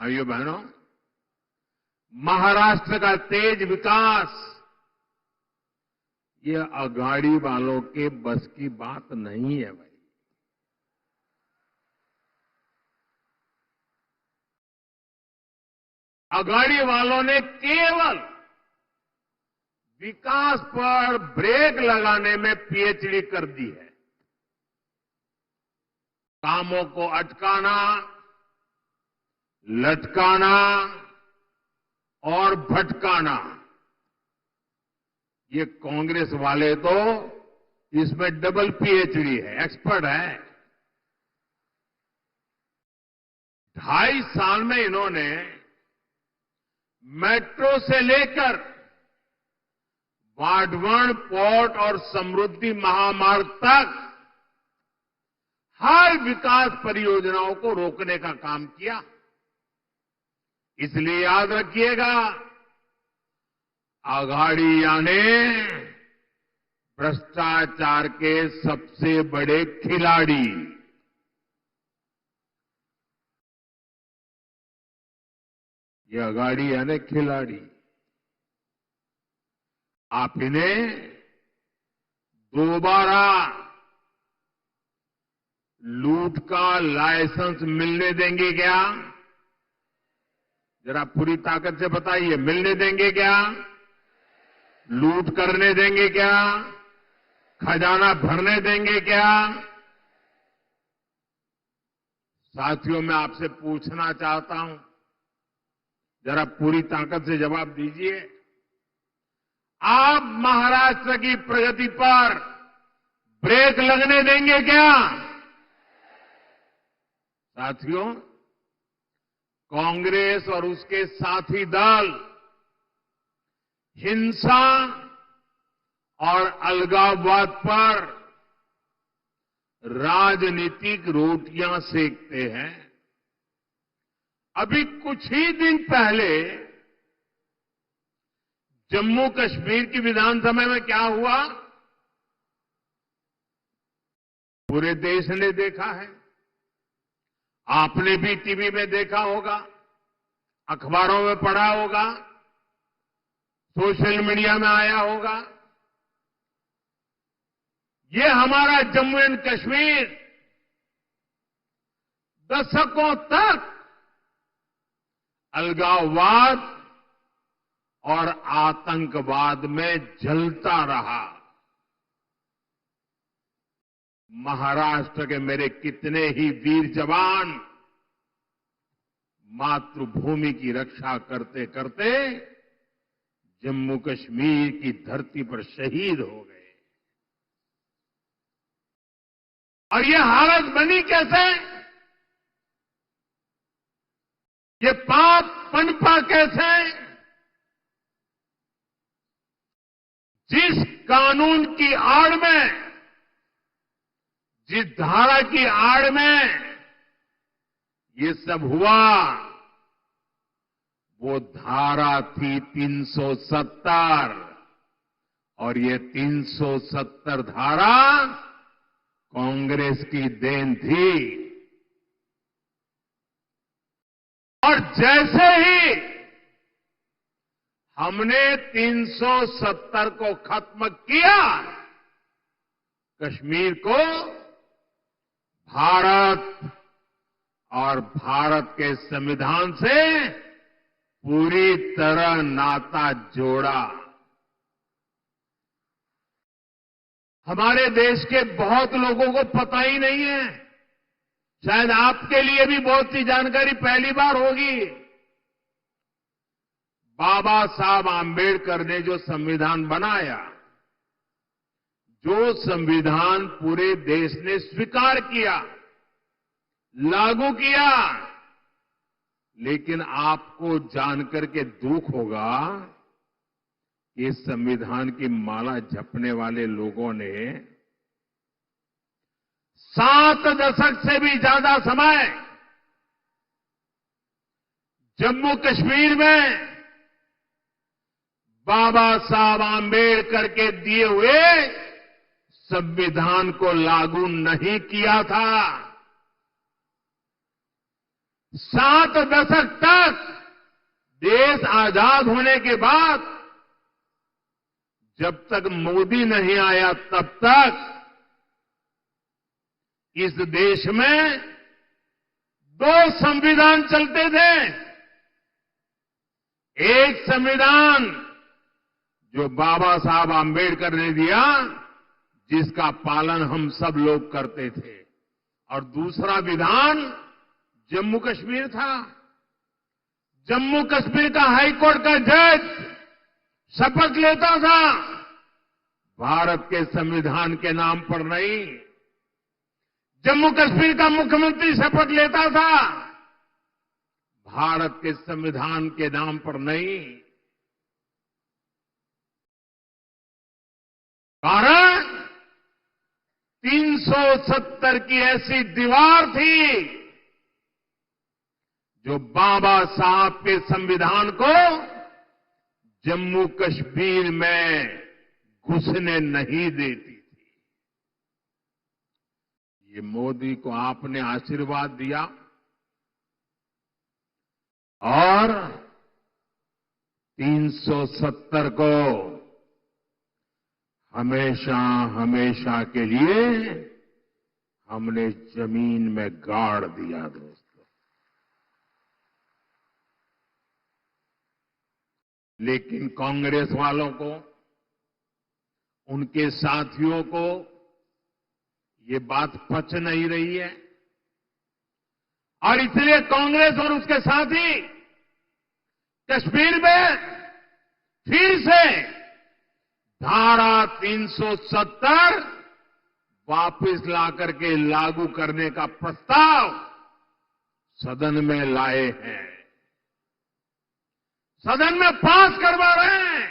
भाइयों बहनों, महाराष्ट्र का तेज विकास ये अघाड़ी वालों के बस की बात नहीं है भाई। अघाड़ी वालों ने केवल विकास पर ब्रेक लगाने में पीएचडी कर दी है। कामों को अटकाना, लटकाना और भटकाना, ये कांग्रेस वाले तो इसमें डबल पीएचडी है, एक्सपर्ट है। 2.5 साल में इन्होंने मेट्रो से लेकर वाढवण पोर्ट और समृद्धि महामार्ग तक हर विकास परियोजनाओं को रोकने का काम किया। इसलिए याद रखिएगा, अघाड़ियां ने भ्रष्टाचार के सबसे बड़े खिलाड़ी, ये अघाड़ियां ने खिलाड़ी, आप इन्हें दोबारा लूट का लाइसेंस मिलने देंगे क्या? जरा पूरी ताकत से बताइए, मिलने देंगे क्या? लूट करने देंगे क्या? खजाना भरने देंगे क्या? साथियों, मैं आपसे पूछना चाहता हूं, जरा पूरी ताकत से जवाब दीजिए। आप महाराष्ट्र की प्रगति पर ब्रेक लगने देंगे क्या? साथियों, कांग्रेस और उसके साथी दल हिंसा और अलगाववाद पर राजनीतिक रोटियां सेकते हैं। अभी कुछ ही दिन पहले जम्मू कश्मीर की विधानसभा में क्या हुआ, पूरे देश ने देखा है। आपने भी टीवी में देखा होगा, अखबारों में पढ़ा होगा, सोशल मीडिया में आया होगा। ये हमारा जम्मू एंड कश्मीर दशकों तक अलगाववाद और आतंकवाद में जलता रहा। महाराष्ट्र के मेरे कितने ही वीर जवान मातृभूमि की रक्षा करते करते जम्मू कश्मीर की धरती पर शहीद हो गए। और ये हालत बनी कैसे? ये पाप पनपा कैसे? जिस कानून की आड़ में, जिस धारा की आड़ में ये सब हुआ, वो धारा थी 370, और ये 370 धारा कांग्रेस की देन थी। और जैसे ही हमने 370 को खत्म किया, कश्मीर को भारत और भारत के संविधान से पूरी तरह नाता जोड़ा। हमारे देश के बहुत लोगों को पता ही नहीं है, शायद आपके लिए भी बहुत सी जानकारी पहली बार होगी। बाबा साहब आंबेडकर ने जो संविधान बनाया, जो संविधान पूरे देश ने स्वीकार किया, लागू किया, लेकिन आपको जानकर के दुख होगा कि संविधान की माला जपने वाले लोगों ने 7 दशक से भी ज्यादा समय जम्मू कश्मीर में बाबा साहब आंबेडकर के दिए हुए संविधान को लागू नहीं किया था। 7 दशक तक देश आजाद होने के बाद जब तक मोदी नहीं आया तब तक इस देश में 2 संविधान चलते थे। एक संविधान जो बाबा साहब आंबेडकर ने दिया, जिसका पालन हम सब लोग करते थे, और दूसरा विधान जम्मू कश्मीर था। जम्मू कश्मीर का हाईकोर्ट का जज शपथ लेता था भारत के संविधान के नाम पर नहीं, जम्मू कश्मीर का मुख्यमंत्री शपथ लेता था भारत के संविधान के नाम पर नहीं। कारण 370 की ऐसी दीवार थी जो बाबा साहब के संविधान को जम्मू कश्मीर में घुसने नहीं देती थी। ये मोदी को आपने आशीर्वाद दिया और 370 को हमेशा हमेशा के लिए हमने जमीन में गाड़ दिया। दोस्तों, लेकिन कांग्रेस वालों को, उनके साथियों को ये बात पच नहीं रही है और इसलिए कांग्रेस और उसके साथी कश्मीर में फिर से धारा 370 वापस लाकर के लागू करने का प्रस्ताव सदन में लाए हैं, सदन में पास करवा रहे हैं।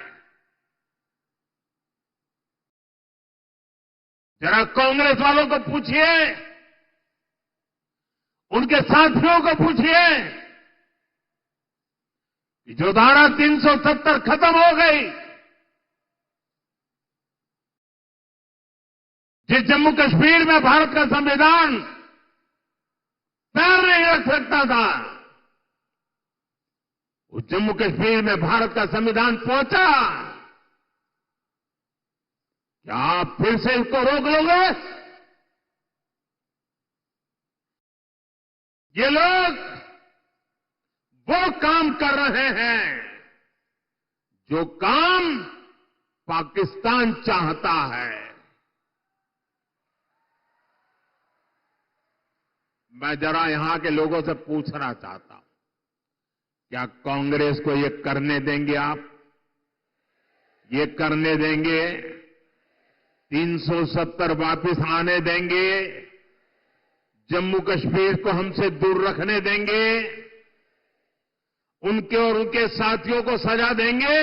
जरा कांग्रेस वालों को पूछिए, उनके साथियों को पूछिए कि जो धारा 370 खत्म हो गई, जिस जम्मू कश्मीर में भारत का संविधान पैर नहीं रख सकता था, उस जम्मू कश्मीर में भारत का संविधान पहुंचा। क्या आप फिर से इसको रोक लोगे? ये लोग वो काम कर रहे हैं जो काम पाकिस्तान चाहता है। मैं जरा यहां के लोगों से पूछना चाहता हूं, क्या कांग्रेस को ये करने देंगे आप? ये करने देंगे? 370 वापस आने देंगे? जम्मू कश्मीर को हमसे दूर रखने देंगे? उनके और उनके साथियों को सजा देंगे?